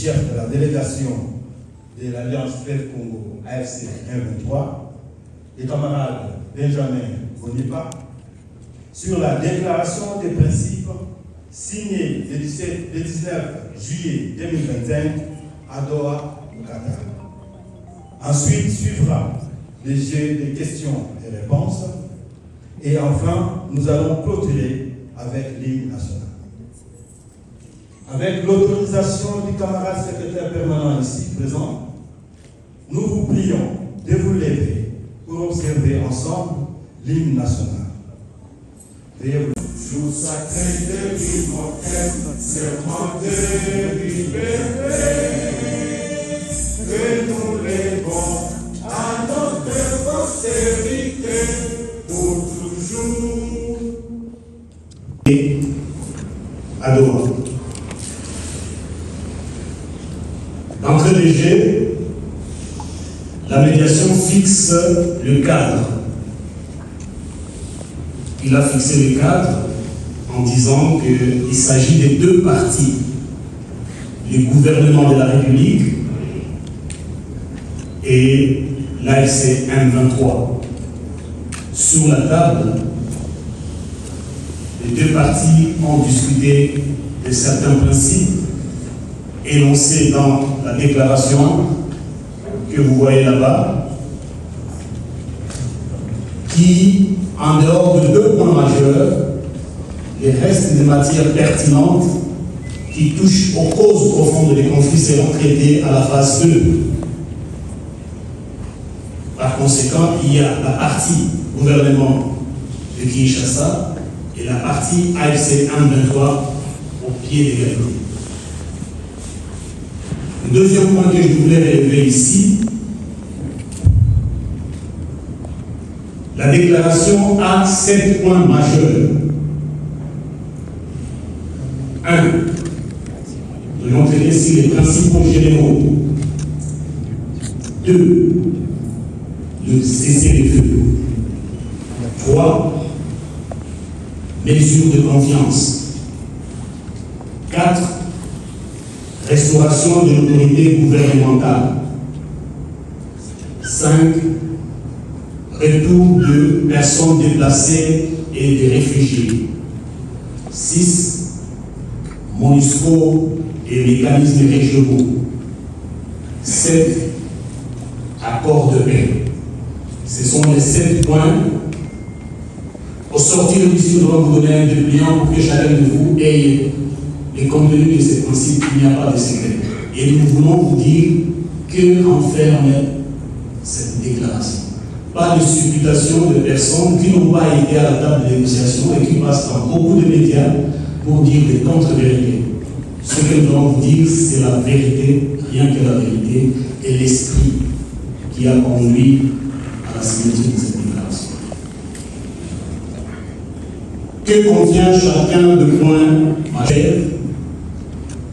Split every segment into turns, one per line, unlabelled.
chef de la délégation de l'Alliance Fleuve Congo AFC 123, les camarades Benjamin Bonipa, sur la déclaration des principes signée le 19 juillet 2025 à Doha, au Qatar. Ensuite suivra le jeu de questions et réponses. Et enfin, nous allons clôturer avec l'hymne national. Avec l'autorisation du camarade secrétaire permanent ici présent, nous vous prions de vous lever pour observer ensemble l'hymne national. Veuillez vous...
Jour sacré de l'immortel, serment de liberté, que nous lèvons à notre postérité pour toujours.
Et à Doha. D'entrée de jeu, la médiation fixe le cadre. Il a fixé le cadre en disant qu'il s'agit des deux parties, le gouvernement de la République et l'AFC M23. Sur la table, les deux parties ont discuté de certains principes énoncés dans la déclaration que vous voyez là-bas, qui, en dehors de deux points majeurs, les restes des matières pertinentes qui touchent aux causes profondes des conflits seront traités à la phase 2. Par conséquent, il y a la partie gouvernement de Kinshasa et la partie AFC 123 au pied d'égalité. Le deuxième point que je voulais relever ici, la déclaration a 7 points majeurs. 1. Nous montrer ici les principaux généraux. 2. Le cessez-le-feu. 3. Mesures de confiance. 4. Restauration de l'autorité gouvernementale. 5. Retour de personnes déplacées et de réfugiés. 6. MONUSCO et mécanismes régionaux. 7. Accords de paix. Ce sont les 7 points. Au sortir de l'ici, nous allons vous donner un dépliant pour que chacun de vous ait les contenus de ces principes. Il n'y a pas de secret. Et nous voulons vous dire que renferme cette déclaration. Pas de supputation de personnes qui n'ont pas été à la table de négociation et qui passent dans beaucoup de médias pour dire des contre-vérités. Ce que nous allons vous dire, c'est la vérité, rien que la vérité, et l'esprit qui a conduit à la signature de cette déclaration. Que contient chacun de points majeurs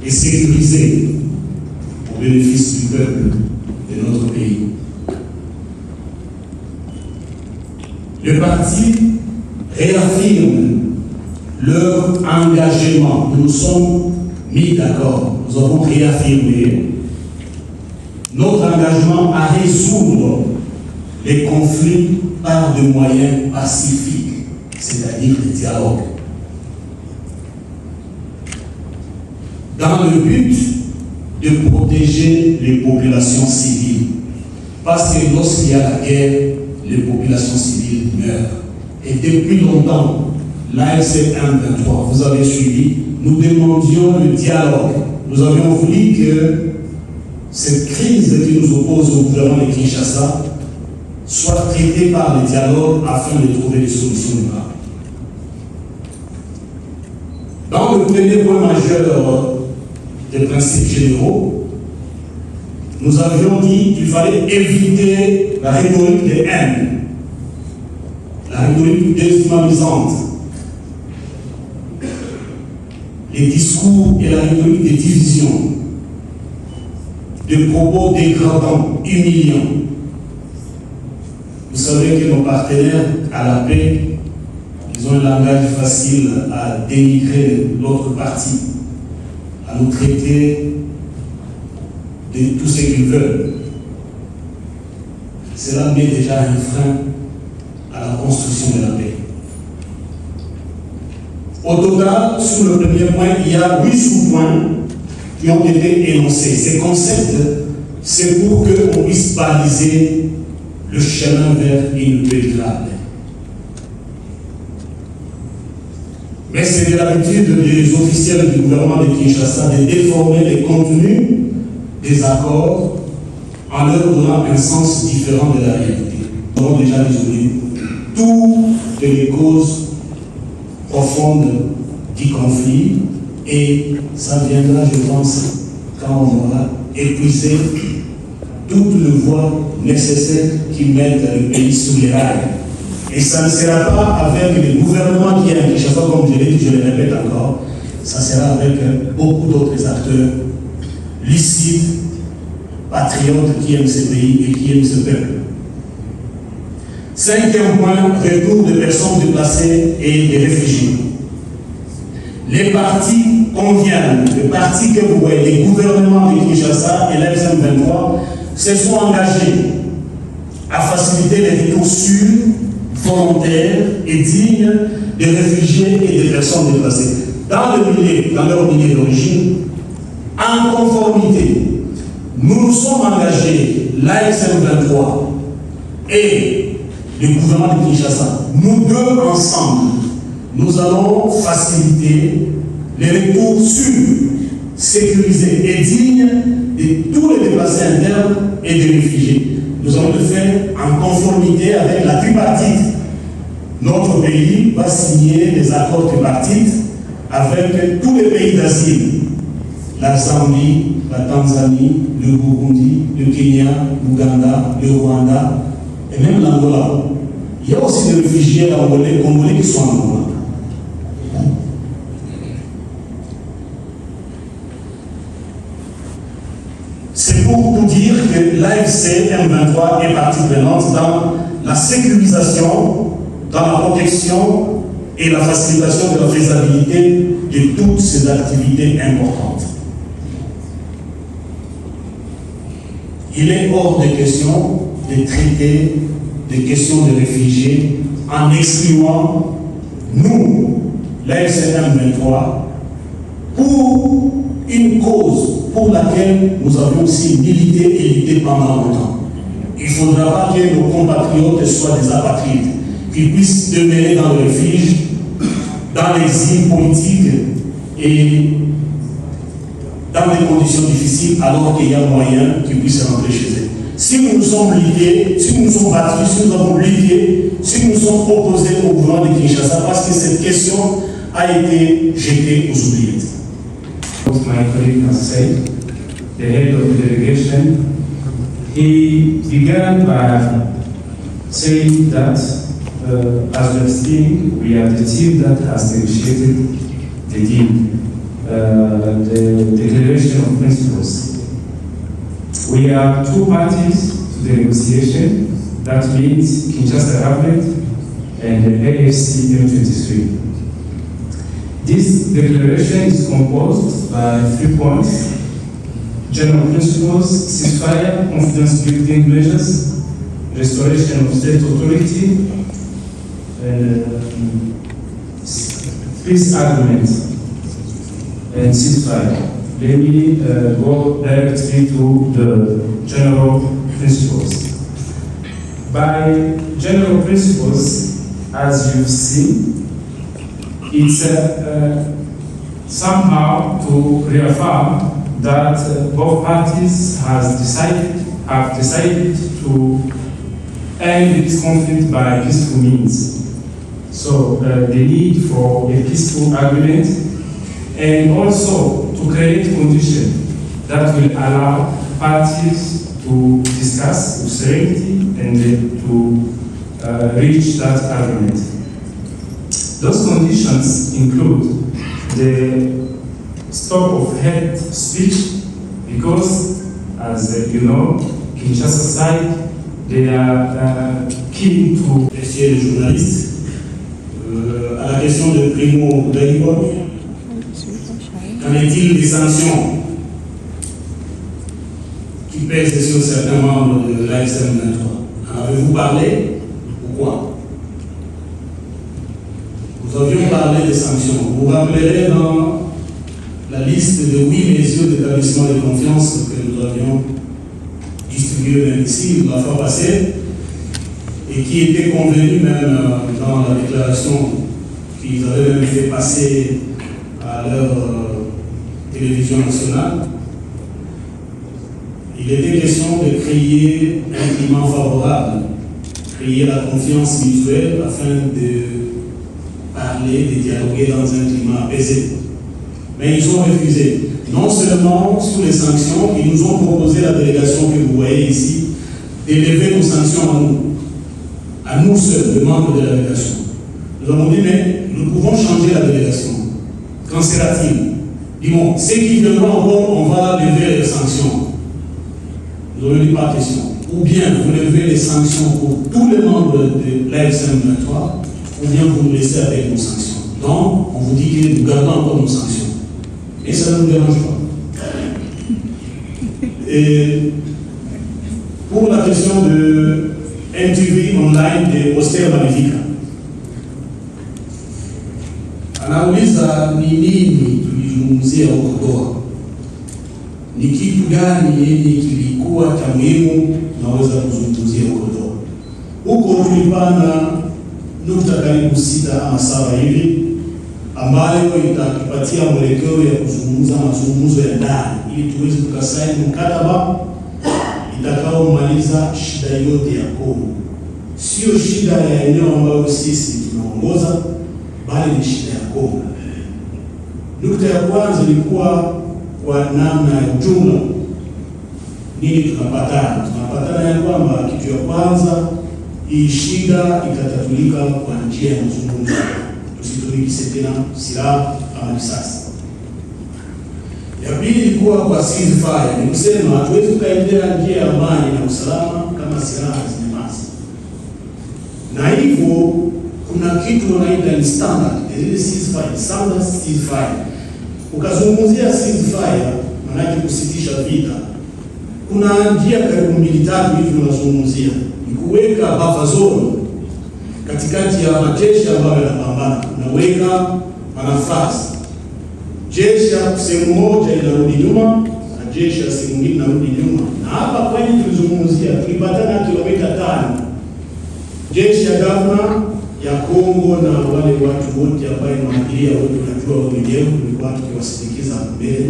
et sécurisés au bénéfice du peuple de notre pays? Le parti réaffirme leur engagement. Nous nous sommes mis d'accord. Nous avons réaffirmé notre engagement à résoudre les conflits par des moyens pacifiques, c'est-à-dire le dialogue. Dans le but de protéger les populations civiles. Parce que lorsqu'il y a la guerre, les populations civiles meurent. Et depuis longtemps, l'AFC 123, vous avez suivi, nous demandions le dialogue. Nous avions voulu que cette crise qui nous oppose au gouvernement de Kinshasa soit traitée par le dialogue afin de trouver des solutions durables. Dans le premier point majeur des principes généraux, nous avions dit qu'il fallait éviter la rhétorique de haine, la rhétorique déshumanisante, les discours et la rhétorique de division, de propos dégradants, humiliants. Vous savez que nos partenaires à la paix, ils ont un langage facile à dénigrer l'autre partie, à nous traiter de tout ce qu'ils veulent. Cela met déjà un frein à la construction de la paix. Au total, sur le premier point, il y a 8 sous-points qui ont été énoncés. Ces concepts, c'est pour qu'on puisse baliser le chemin vers une paix durable. Mais c'est de l'habitude des officiels du gouvernement de Kinshasa de déformer les contenus des accords en leur donnant un sens différent de la réalité. Nous avons déjà résolu toutes les causes profondes du conflit et ça viendra, je pense, quand on aura épuisé toutes les voies nécessaires qui mettent le pays sous les rails. Et ça ne sera pas avec le gouvernement qui est à Kinshasa, comme je l'ai dit, je le répète encore, ça sera avec beaucoup d'autres acteurs lucides, patriotes qui aiment ce pays et qui aiment ce peuple. 5e point, retour des personnes déplacées et des réfugiés. Les partis conviennent, les partis que vous voyez, les gouvernements de Kinshasa et l'FM23 se sont engagés à faciliter les retours sûrs, volontaires et dignes des réfugiés et des personnes déplacées. Dans leur milieu d'origine, en conformité, nous nous sommes engagés, l'AFM23 et le gouvernement de Kinshasa, nous deux ensemble, nous allons faciliter les retours sûrs, sécurisés et dignes de tous les déplacés internes et des réfugiés. Nous allons le faire en conformité avec la tripartite. Notre pays va signer des accords tripartites avec tous les pays d'asile. La Zambie, la Tanzanie, le Burundi, le Kenya, l'Ouganda, le Rwanda et même l'Angola. Il y a aussi des réfugiés congolais qui sont en Angola. C'est pour vous dire que l'AFC M23 est partie prenante dans la sécurisation, dans la protection et la facilitation de la faisabilité de toutes ces activités importantes. Il est hors de question de traiter des questions de réfugiés en excluant, nous, l'AFC M23, pour une cause pour laquelle nous avons aussi milité et lutté pendant longtemps. Il ne faudra pas que nos compatriotes soient des apatrides, qu'ils puissent demeurer dans le refuge, dans l'exil politique et dans des conditions difficiles, alors qu'il y a moyen qu'ils puissent rentrer chez eux. Si nous nous sommes luttés, si nous nous sommes battus, si nous avons lutté, si nous nous sommes opposés au gouvernement de Kinshasa, parce que cette question a été jetée aux oubliettes.
My colleague has said, the head of the delegation, he began by saying that as we're seeing, we are the team that has negotiated the deal, the Declaration of Principles. We are two parties to the negotiation, that means Kinshasa government and the AFC M23. This declaration is composed by 3 points: general principles, ceasefire, confidence-building measures, restoration of state authority, peace agreement, and ceasefire. Let me go directly to the general principles. By general principles, as you've seen, it's somehow to reaffirm that both parties have decided to end this conflict by peaceful means. So the need for a peaceful agreement, and also to create conditions that will allow parties to discuss with serenity and to reach that agreement. Those conditions include the stop of hate speech, because, as you know, Kinshasa side, they are keen to...
Messieurs les journalistes, à la question de Primo Daïbo, qu'en est-il des sanctions? qui pèsent sur certains membres de l'ASM 23. En avez-vous parlé? Pourquoi? Nous avions parlé des sanctions. Vous vous rappellerez dans la liste de 8 mesures d'établissement de confiance que nous avions distribuées ici la fois passée et qui était convenue même dans la déclaration qu'ils avaient même fait passer à leur télévision nationale. Il était question de créer un climat favorable, créer la confiance mutuelle afin de parler, de dialoguer dans un climat apaisé. Mais ils ont refusé, non seulement sous les sanctions, ils nous ont proposé la délégation que vous voyez ici, d'élever nos sanctions à nous seuls, les membres de la délégation. Nous avons dit, mais nous pouvons changer la délégation. Qu'en sera-t-il? Dis-moi, ceux qui viendront encore, on va lever les sanctions. Nous avons dit pas question. Ou bien vous levez les sanctions pour tous les membres de l'ASM 23, ou bien vous nous laissez avec nos sanctions. Donc, on vous dit que nous gardons encore nos sanctions. Et ça ne nous dérange pas. Et pour la question de MTV online de Austère Magnifica, anauliza ni nini tulizungumzia huko Doha, ni kitu gani yenye kilikuwa cha muhimu tunaweza kuzungumzia huko Doha. Huko tulipana nukta karibu 6 ama 7 hivi ambayo itakipatia mwelekeo ya kuzungumza mazungumzo ya ndani ili tuweze tukasaini mkataba itakaomaliza shida yote ya Kongo. Sio shida ya eneo ambayo sisi tunaongoza, bali ni shida ya Kongo. Nukta ya kwanza ilikuwa kwa namna ya ujumla. Nini tunapatana? Tunapatana ya kwamba kitu ya kwanza, hii shida itatatulika kwa njia ya mazungumzo. Tusitumikise tena silaha ama risasi. Ya pili ilikuwa kwa ceasefire. Ni kusema hatuwezi tukaendelea njia ya amani na usalama kama silaha zimemaza. Na hivyo kuna kitu wanaita ni standard, ile ceasefire, standard ceasefire. Ukazungumzia ceasefire, maana kusitisha vita. Kuna njia karibu 2-3 hivi tunazungumzia. Ni kuweka buffer zone katikati ya majeshi ambayo yanapambana. Unaweka nafasi. Jeshi ya sehemu moja inarudi nyuma, na jeshi ya sehemu nyingine inarudi nyuma. Na hapa kwenye tulizungumzia tulipatana kilomita 5. Jeshi ya gavana ya Kongo na wale watu wote ambao ni maabiria wote tunajua wenyewe, tulikuwa tukiwasindikiza mbele.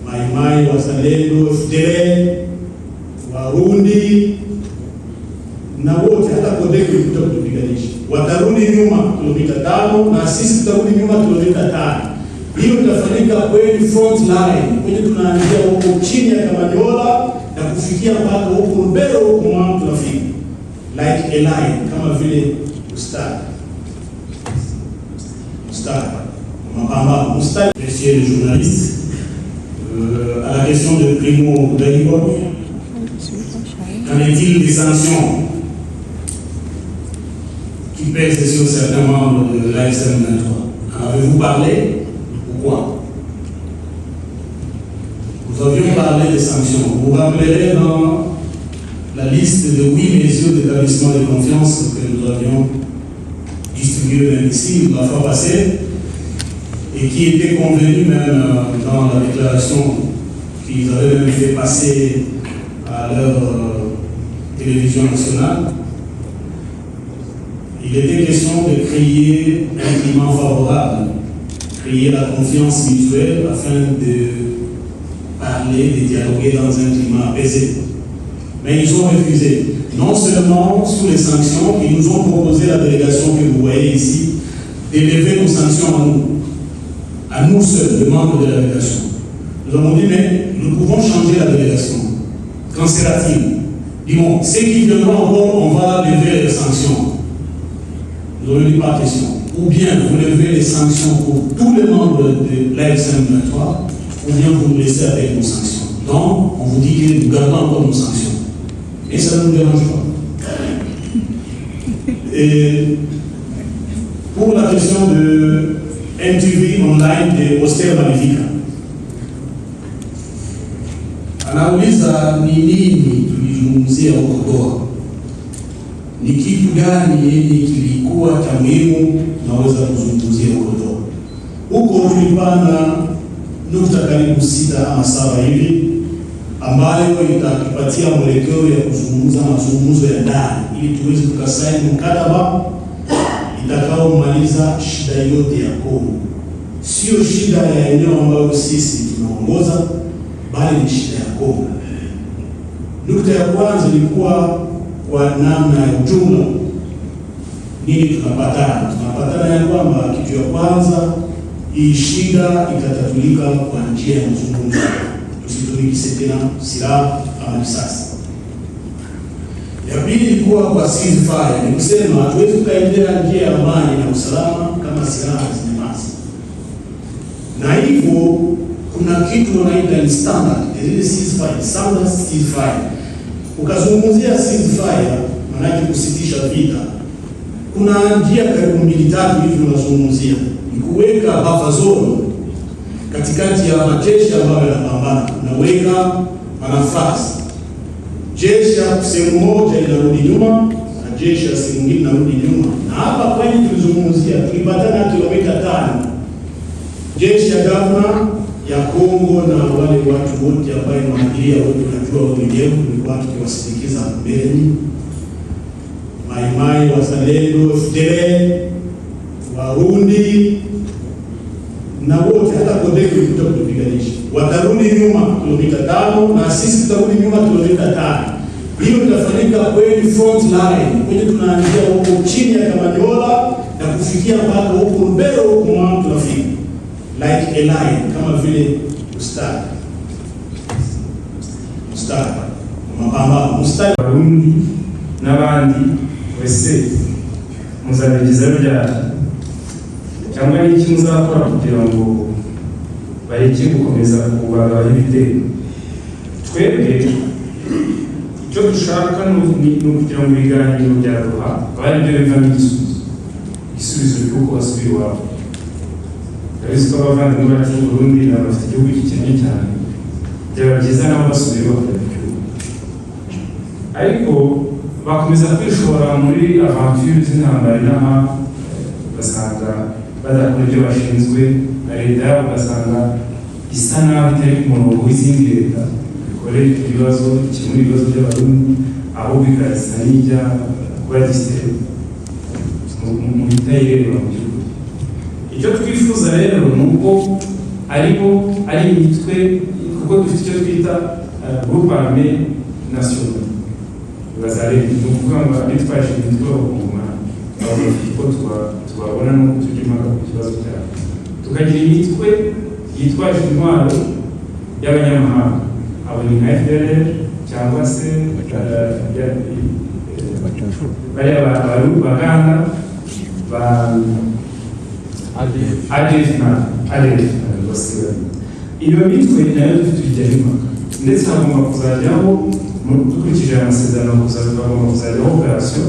Maimai, Wazalendo, FDL, Warundi na wote hata Kodeko ilikuwa kutupiganisha. Watarudi nyuma kilomita 5 na sisi tutarudi nyuma kilomita 5. Hiyo itafanyika kwenye front line, kwenye tunaanzia huko chini ya Kamanyola na kufikia mpaka huko mbele huko mwanzo tunafika. Like a line, comme vile mustari. Monsieur le journaliste, à la question de Primo Dalibo, qu'en est-il des sanctions qui pèsent sur certains membres de l'ASM 23? Avez-vous parlé? Pourquoi? Nous avions parlé des sanctions. Vous vous rappellerez dans la liste de 8 mesures d'établissement de confiance que nous avions distribuées ici la fois passée et qui était convenue même dans la déclaration qu'ils avaient même fait passer à leur télévision nationale. Il était question de créer un climat favorable, créer la confiance mutuelle afin de parler, de dialoguer dans un climat apaisé. Mais ils ont refusé, non seulement sous les sanctions, ils nous ont proposé la délégation que vous voyez ici, d'élever nos sanctions à nous seuls, les membres de la délégation. Nous avons dit, mais nous pouvons changer la délégation. Qu'en sera-t-il? Dis-moi, ceux qui viendront encore, on va lever les sanctions. Nous avons dit pas question. Ou bien vous levez les sanctions pour tous les membres de l'ASM 23, ou bien vous nous laissez avec nos sanctions. Donc, on vous dit que nous gardons encore nos sanctions. Et ça ne nous dérange pas. Et pour la question de MTV online de Austère Magnifica, Anauliza ni nini tulizungumzia huko Doha, ni kitu gani yenye kilikuwa cha muhimu naweza kuzungumzia huko Doha. Huko tulipanda nukta karibu 6 ama 7 hivi ambayo itatupatia mwelekeo ya kuzungumza mazungumzo ya ndani ili tuweze tukasaini mkataba itakaomaliza shida yote ya Kongo. Sio shida ya eneo ambayo sisi tunaongoza, bali ni shida ya Kongo. Nukta ya kwanza ilikuwa kwa namna ya ujumla nini tunapatana. Tunapatana ya kwamba kitu ya kwanza, hii shida itatatulika kwa njia ya mazungumzo. Tusitumikise tena silaha ama risasi. Ya pili ilikuwa kwa ceasefire, ni kusema hatuwezi tukaendelea njia ya amani na usalama kama silaha zimemazi. Na hivyo kuna kitu wanaita ni standard, ile ceasefire, standard ceasefire. Ukazungumzia ceasefire, maana yake kusitisha vita. Kuna njia karibu 2-3 hivi unazungumzia. Ni kuweka buffer zone katikati ya majeshi ambayo yanapambana. Unaweka nafasi. Jeshi ya sehemu moja inarudi nyuma na jeshi ya sehemu nyingine inarudi nyuma. Na hapa kwenye tulizungumzia tulipatana kilomita 5. Jeshi ya gavana ya Kongo na wale watu wote ambao ni maabiria wote tunajua wenyewe, tulikuwa tukiwasindikiza mbele. Maimai, Wazalendo, FDL, Warundi na wote hata Kodeko ilikuja kutupiganisha. Watarudi nyuma kilomita 5 na sisi tutarudi nyuma kilomita 5. Hiyo itafanyika kwenye front line, kwenye tunaanzia huko chini ya Kamanyola na kufikia mpaka huko mbele huko mwanzo tunafika. Like a line, kama vile mstari. Mstari.
Barundi n'abandi wese muzabigiza bya cyangwa n'iki muzakora kugira ngo bareke gukomeza kubagaho ibitero. Twebwe icyo dushaka ni ukugira ngo ibiganiro bya Doha bari byo bivamo igisubizo cy'uko basubira iwabo. Ariko abavandimwe bacu mu Burundi n'abafite igihugu gikennye cyane byaba byiza nabo basubira iwabo. Ariko bakomeza kwishora muri aventure z'intambara n'aha basanga badakora ibyo bashinzwe na leta yabo, ugasanga isa naho itari ku murongo w'izindi leta bikorera ibibazo kimwe ibibazo by'abarundi, aho bikarisa n'ijya kuba gisere mu bitayireba mu gihugu. Icyo twifuza rero ni uko ari imitwe, kuko dufite icyo twita groupe armée nationale bazareba, ni ukuvuga ngo abitwaje imitwe bakunguma ko tubabona no tujya ku kibazo cyabo. Tukagira imitwe yitwaje intwaro y'abanyamahanga, abo ni nka FDL cyangwa se bariya baganda ba ADF. Iyo mitwe nayo dufite impaka, ndetse hagomba kuzajyaho dukurikije amasezerano bagomba kuzajyaho operasiyo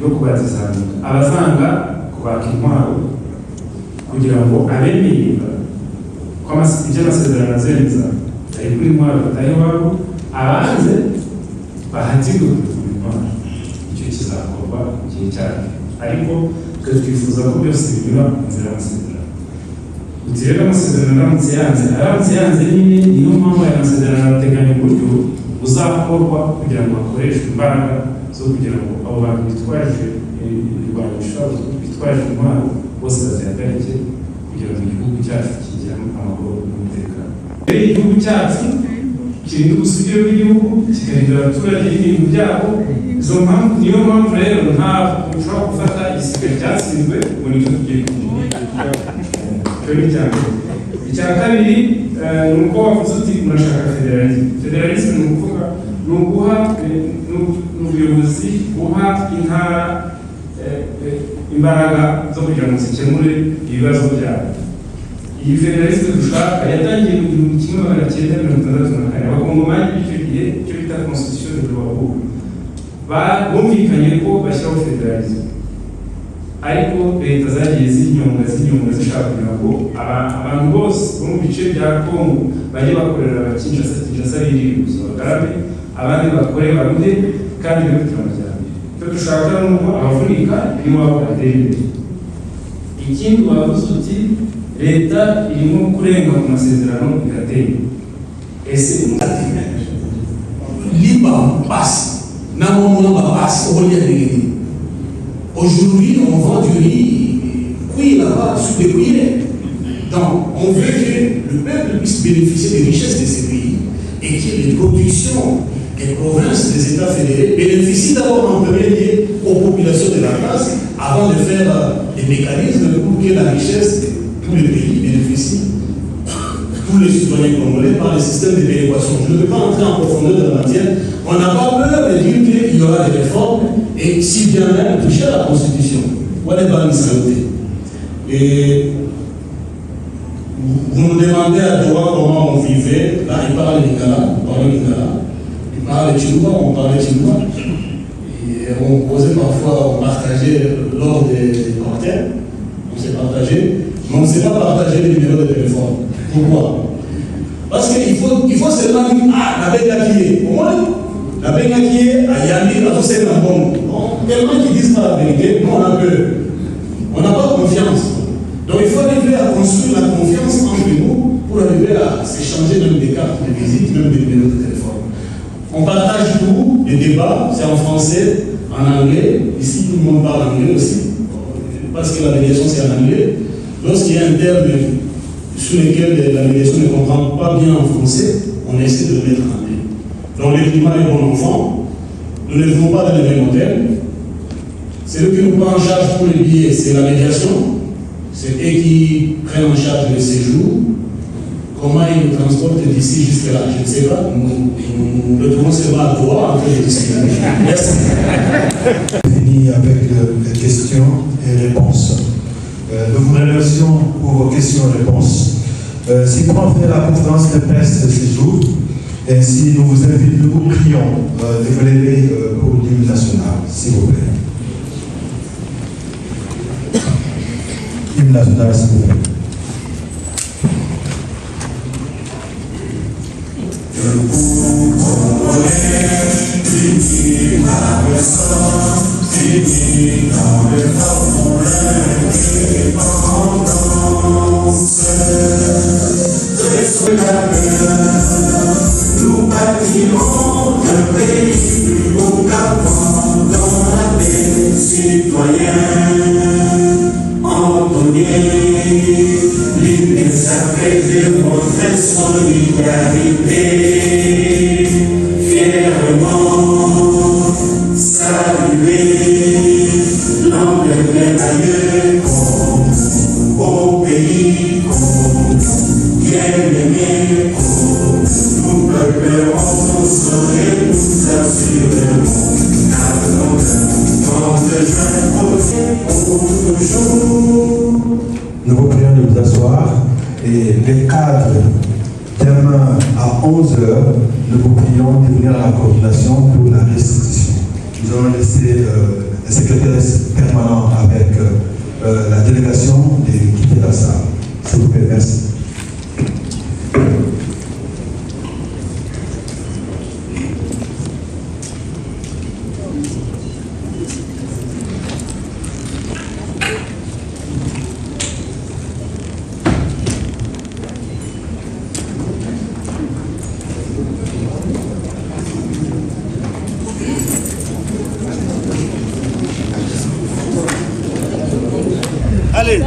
yo kubatizanya abazanga kubaka intwaro kugira ngo abemeye ko amasezerano azemeza ari kuri intwaro batari iwabo, abanze bahatirwe kuri intwaro. Icyo kizakorwa igihe cyane, ariko twifuza ko byose binyura mu nzira y'amasezerano. Uti rero amasezerano aramutse yanze nyine, niyo mpamvu aya masezerano arateganya uburyo buzakorwa kugira ngo hakoreshwe imbaraga zo kugira ngo abo bantu bitwaje ibirwanisho, bitwaje intwaro bose bazihagarike kugira ngo igihugu cyacu kigire amahoro n'umutekano. Igihugu cyacu kirinda ubusugire bw'igihugu, kikarinda abaturage n'ibintu byabo. Niyo mpamvu rero ntabwo ushobora gufata igisirikare cyatsinzwe ngo nicyo tugiye kugira. Icyo ni icya mbere. Icya kabiri ni uko wavuze uti murashaka federalisme. Federalisme ni ukuvuga ni uguha n'ubuyobozi guha intara imbaraga zo kugira ngo zikemure ibibazo byabo. Iyi federalisme dushaka yatangiye mu 1964 abakongomani b'icyo gihe icyo bita constitution de Luanda bumvikanye ko bashyiraho federalisme, ariko leta zagiye zinyonga zishaka kugira ngo abantu bose bo mu bice bya Kongo bajye bakorera Kinshasa Kinshasa biri gusa bagarambe abandi bakore barude kandi bifite amajyambere icyo dushaka ni uko abavunika birimo batera imbere. Ikindi wavuze uti leta irimo kurenga ku masezerano igatera ese
libre passe n'a pas passe au lieu. Aujourd'hui on vend du riz cuit là-bas sous des cuillères. Donc on veut que le peuple puisse bénéficier des richesses de ces pays et que les productions des provinces, des États fédérés bénéficient d'abord en premier lieu aux populations de la place avant de faire des mécanismes pour que la richesse de tous les pays bénéficie tous les citoyens congolais par le système de péréquation. Je ne veux pas entrer en profondeur de la matière. On n'a pas peur de dire qu'il y aura des réformes et si bien même toucher à la Constitution. Voilà les banques salutés. Et vous me demandez à toi comment on vivait. Là, il parle de Lingala, il parle de Chilouba, on parlait de Chilouba. Et on posait parfois, on partageait lors des cocktails, on s'est partagé, mais on ne s'est pas partagé les numéros de téléphone. Pourquoi? Parce qu'il faut seulement dire, la benga qui est. Au moins, la benga qui est à Yami, à tous un bon. Tellement qu'ils disent pas la vérité, nous on a peur. On n'a pas confiance. Donc il faut arriver à construire la confiance entre nous pour arriver à s'échanger même des cartes de visite, même des numéros de téléphone. On partage tout, les débats, c'est en français, en anglais. Ici, tout le monde parle anglais aussi. Parce que la médiation, c'est en anglais. Lorsqu'il y a un terme sur lequel la médiation ne comprend pas bien en français, on essaie de le mettre en anglais. Donc le climat est bon enfant. Nous ne vivons pas dans les mêmes hôtels. C'est eux qui nous prennent en charge pour les billets, c'est la médiation. C'est eux qui prennent en charge les séjours. Comment ils nous transportent d'ici jusque-là, je ne sais pas. Nous retrouvons seulement à toi en train de discuter. Merci.
Fini avec les questions et réponses. Nous vous remercions pour vos questions et réponses. Si nous avons fait la conférence de presse de ce jour, ainsi nous vous invitons, nous vous prions de vous lever pour l'hymne national, s'il vous plaît. Hymne national, s'il vous plaît.
Nous bâtirons un pays plus beau qu'avant dans la paix citoyen. Entonnier, l'hymne sacré de notre solidarité. Fièrement saluer l'emblème merveilleux au pays bien-aimé. Nous préparons tous et nous assurerons pour toujours.
Nous vous prions de vous asseoir et les cadres, demain à 11h, nous vous prions de venir à la coordination pour la restitution. Nous allons laisser le secrétaire permanent avec la délégation de quitter la salle. S'il vous plaît, merci.
Allez.